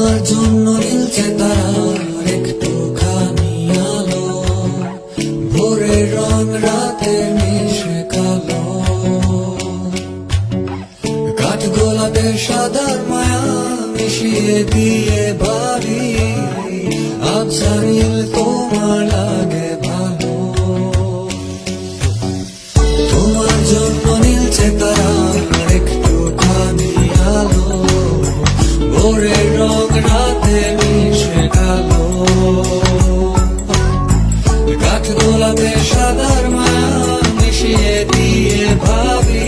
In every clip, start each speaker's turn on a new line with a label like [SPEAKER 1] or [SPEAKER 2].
[SPEAKER 1] তোমার জন্য নীলছে তারার একটুখানি আলো, ভোরের রং রাতে মিশে কালো, কাঠ গোলাপের সাদার মায়া মিশিয়ে দিয়ে ভাবি আবছা নীল তোমার লাগে ভালো। তোমার জন্য নীলছে তারার একটুখানি আলো, ভোরের রং রাতে মিশে কালো, কাঠ গোলাপের সাদার মায়া মিশিয়ে দিয়ে ভাবি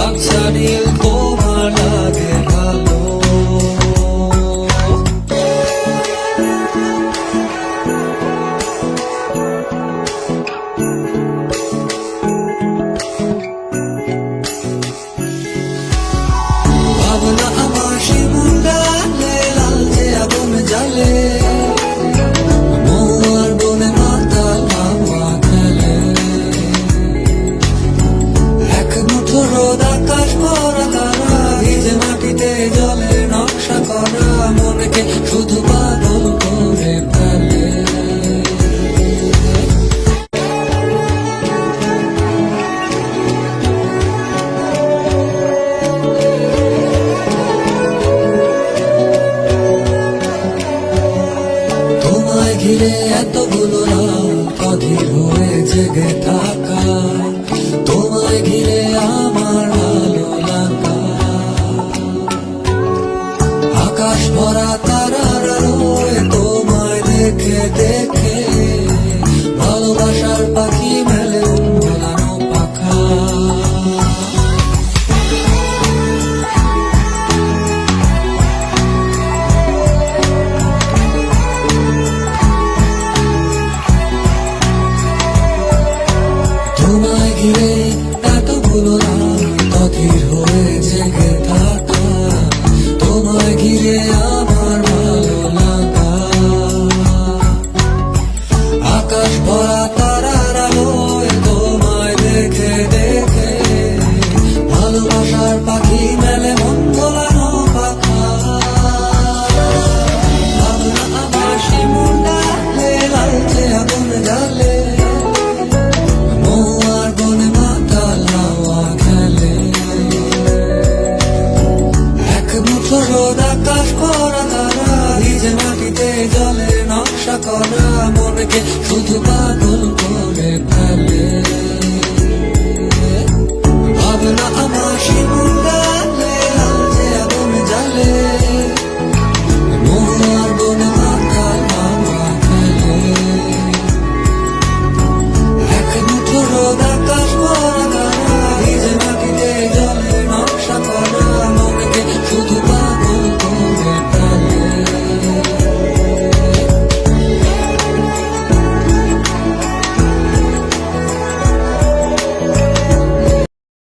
[SPEAKER 1] আবছা নীল তোমার লাগে ভালো। ভাবনা আমার শিমুল ডালে লালচে আগুন জ্বালে, মহুয়ার বনে মাতাল হাওয়া খেলে, এক মুঠো রোদ আকাশ ভরা তারা, ভিজে মাটিতে জলের নকশা করা, মনকে শুধু পাগল করে ফেলে। তোমায় ঘিরে এতগুলো রাত অধীর হয়ে জেগে থাকা, তোমায় ঘিরে আমার ভালো লাগা, আকাশ ভরা তারার আলোয় তোমায় দেখে দেখে ভালোবাসার পাখি মেলে উড়ানো পাখা। তোমায় ঘিরে এতগুলো রাত অধীর হয়ে জেগে থাকা, তোমায় ঘিরে আমার ভালো লাগা, আকাশ ভরা তারার আলোয় তোমায় দেখে দেখে ভালোবাসার পাখি মেলে মন ভোলানো পাখা। ভাবনা আমার শিমুল ডালে লালচে আগুন জ্বালে, মহুয়ার বনে মাতাল হাওয়া খেলে, এক মুঠো রোদ আকাশ ভরা তারা, ভিজে মাটিতে জলের নকশা করা, মনকে শুধু পাগল করে ফেলে।